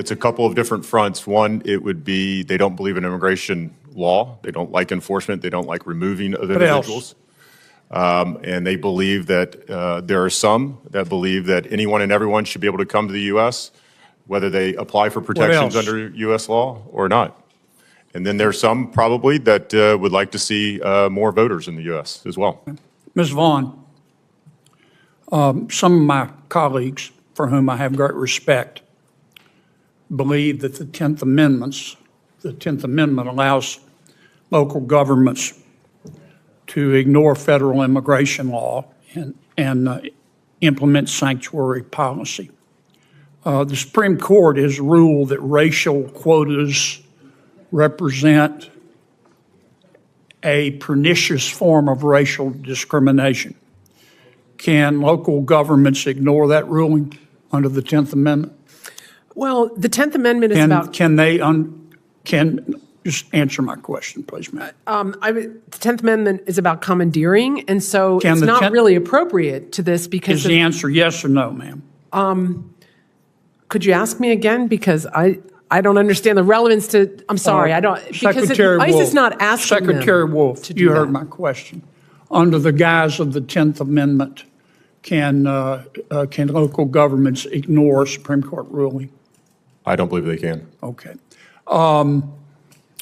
It's a couple of different fronts. One, it would be they don't believe in immigration law. They don't like enforcement. They don't like removing of individuals. And they believe that there are some that believe that anyone and everyone should be able to come to the U.S., whether they apply for protections under U.S. law or not. And then there's some probably that would like to see more voters in the U.S. as well. Ms. Vaughn, some of my colleagues, for whom I have great respect, believe that the 10th Amendment allows local governments to ignore federal immigration law and implement sanctuary policy. The Supreme Court has ruled that racial quotas represent a pernicious form of racial discrimination. Can local governments ignore that ruling under the 10th Amendment? Well, the 10th Amendment is about... Can just answer my question, please, ma'am. The 10th Amendment is about commandeering, and so it's not really appropriate to this because... Is the answer yes or no, ma'am? Could you ask me again? Because I don't understand the relevance to... I'm sorry, I don't... Because ICE is not asking them Secretary Wolf, you heard my question. Under the guise of the 10th Amendment, can local governments ignore a Supreme Court ruling? I don't believe they can. Okay.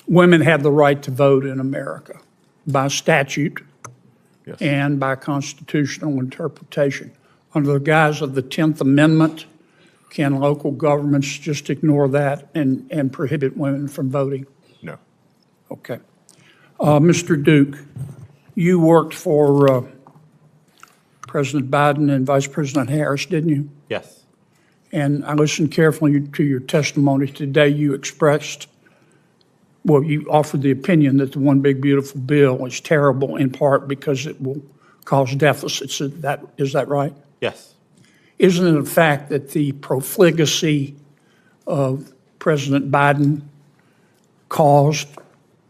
Women have the right to vote in America by statute and by constitutional interpretation. Under the guise of the 10th Amendment, can local governments just ignore that and prohibit women from voting? No. Okay. Mr. Duke, you worked for President Biden and Vice President Harris, didn't you? Yes. And I listened carefully to your testimony today. You expressed, well, you offered the opinion that the One Big Beautiful Bill is terrible in part because it will cause deficits. Is that right? Yes. Isn't it a fact that the profligacy of President Biden caused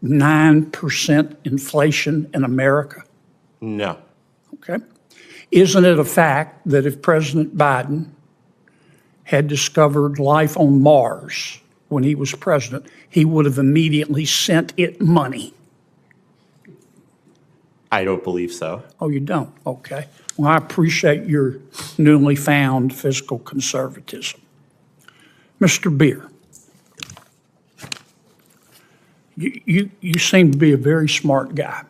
9% inflation in America? No. Okay. Isn't it a fact that if President Biden had discovered life on Mars when he was president, he would have immediately sent it money? I don't believe so. Oh, you don't? Okay. Well, I appreciate your newly found fiscal conservatism. Mr. Beer, you seem to be a very smart guy,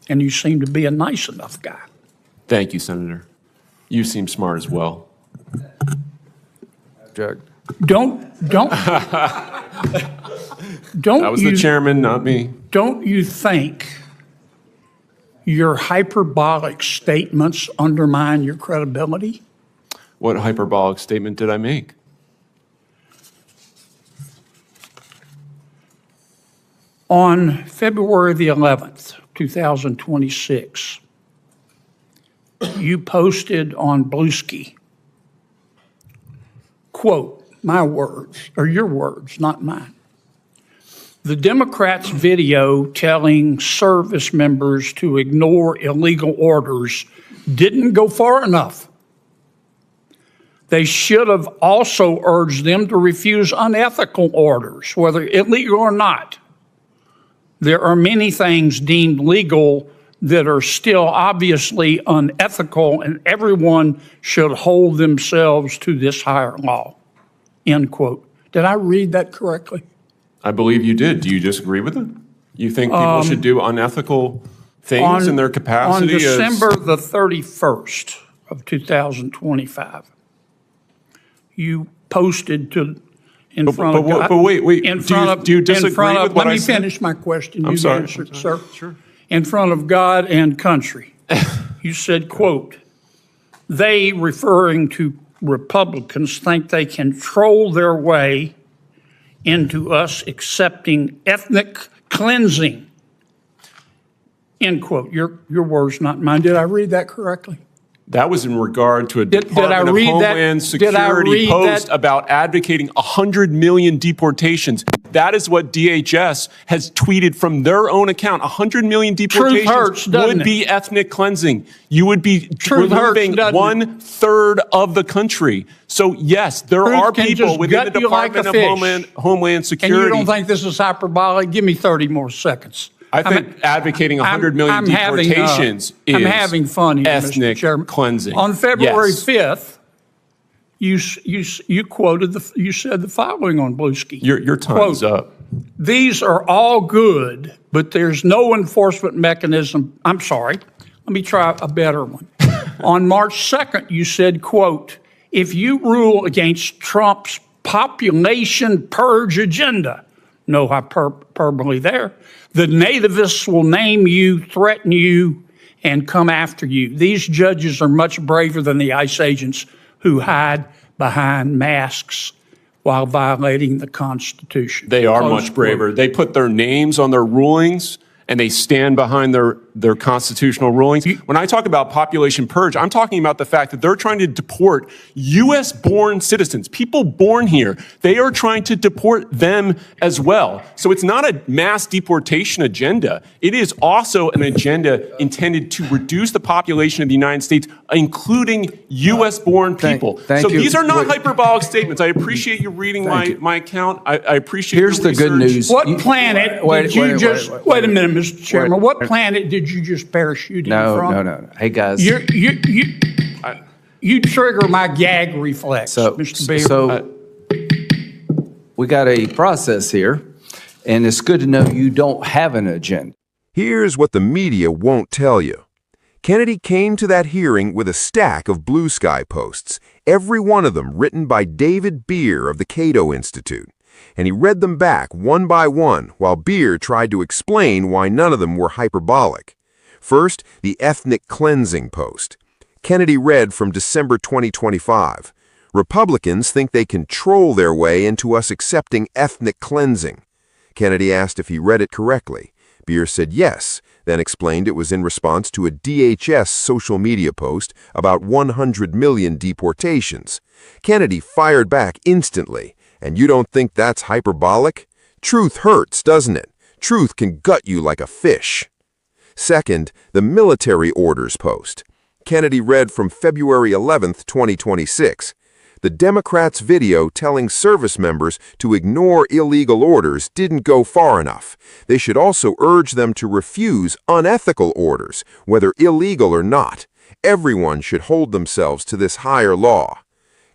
and you seem to be a nice enough guy. Thank you, Senator. You seem smart as well. Jack. Don't. That was the chairman, not me. Don't you think your hyperbolic statements undermine your credibility? What hyperbolic statement did I make? On February the 11th, 2026, you posted on Bluesky, quote, my words, or your words, not mine. The Democrats' video telling service members to ignore illegal orders didn't go far enough. They should have also urged them to refuse unethical orders, whether illegal or not. There are many things deemed legal that are still obviously unethical, and everyone should hold themselves to this higher law, end quote. Did I read that correctly? I believe you did. Do you disagree with it? You think people should do unethical things in their capacity? On December the 31st of 2025, you posted in front of God. But wait. Do you disagree with what I said? Let me finish my question. I'm sorry. Answer it, sir. Sure. In front of God and country, you said, quote, they, referring to Republicans, think they can troll their way into us accepting ethnic cleansing, end quote. Your words, not mine. Did I read that correctly? That was in regard to a Department of Homeland Security post about advocating 100 million deportations. that is what DHS has tweeted from their own account. 100 million deportations hurts, would be ethnic cleansing. You would be removing 1/3 of the country. So yes, there are people within the Department of Homeland Security. And you don't think this is hyperbolic? Give me 30 more seconds. I think advocating 100 million deportations is I'm having fun here, ethnic Mr. Chairman. cleansing. On February 5th, you quoted you said the following on Bluesky. Your time's up. These are all good, but there's no enforcement mechanism. I'm sorry. Let me try a better one. On March 2nd, you said, quote, if you rule against Trump's population purge agenda, no hyperbole there, the nativists will name you, threaten you, and come after you. These judges are much braver than the ICE agents who hide behind masks while violating the Constitution. They are much braver. They put their names on their rulings and they stand behind their constitutional rulings. When I talk about population purge, I'm talking about the fact that they're trying to deport U.S.-born citizens, people born here. They are trying to deport them as well. So it's not a mass deportation agenda. It is also an agenda intended to reduce the population of the United States, including U.S.-born people. Thank you. These are not hyperbolic statements. I appreciate you reading my account. I appreciate Here's your the good research. news. What planet did you just, wait a minute, Mr. Chairman, what planet did you just parachute in from? No. Hey, guys. You trigger my gag reflex, Mr. Beer. So we got a process here, and it's good to know you don't have an agenda. Here's what the media won't tell you. Kennedy came to that hearing with a stack of Blue Sky posts, every one of them written by David Beer of the Cato Institute. And he read them back one by one while Beer tried to explain why none of them were hyperbolic. First, the ethnic cleansing post. Kennedy read from December 2025. Republicans think they can troll their way into us accepting ethnic cleansing. Kennedy asked if he read it correctly. Beer said yes, then explained it was in response to a DHS social media post about 100 million deportations. Kennedy fired back instantly. And you don't think that's hyperbolic? Truth hurts, doesn't it? Truth can gut you like a fish. Second, the military orders post. Kennedy read from February 11th, 2026. The Democrats' video telling service members to ignore illegal orders didn't go far enough. They should also urge them to refuse unethical orders, whether illegal or not. Everyone should hold themselves to this higher law.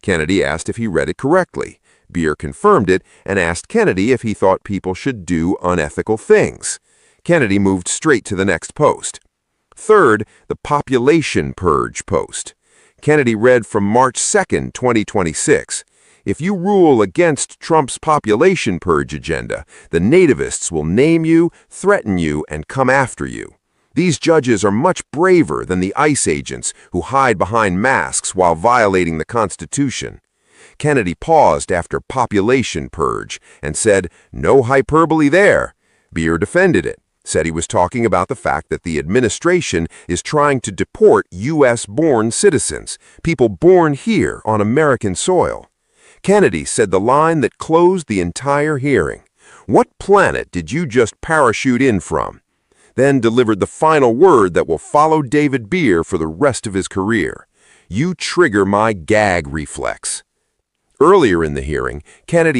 Kennedy asked if he read it correctly. Beer confirmed it and asked Kennedy if he thought people should do unethical things. Kennedy moved straight to the next post. Third, the population purge post. Kennedy read from March 2nd, 2026. If you rule against Trump's population purge agenda, the nativists will name you, threaten you, and come after you. These judges are much braver than the ICE agents who hide behind masks while violating the Constitution. Kennedy paused after population purge and said, no hyperbole there. Beer defended it, said he was talking about the fact that the administration is trying to deport U.S.-born citizens, people born here on American soil. Kennedy said the line that closed the entire hearing. What planet did you just parachute in from? Then delivered the final word that will follow David Beer for the rest of his career. You trigger my gag reflex. Earlier in the hearing, Kennedy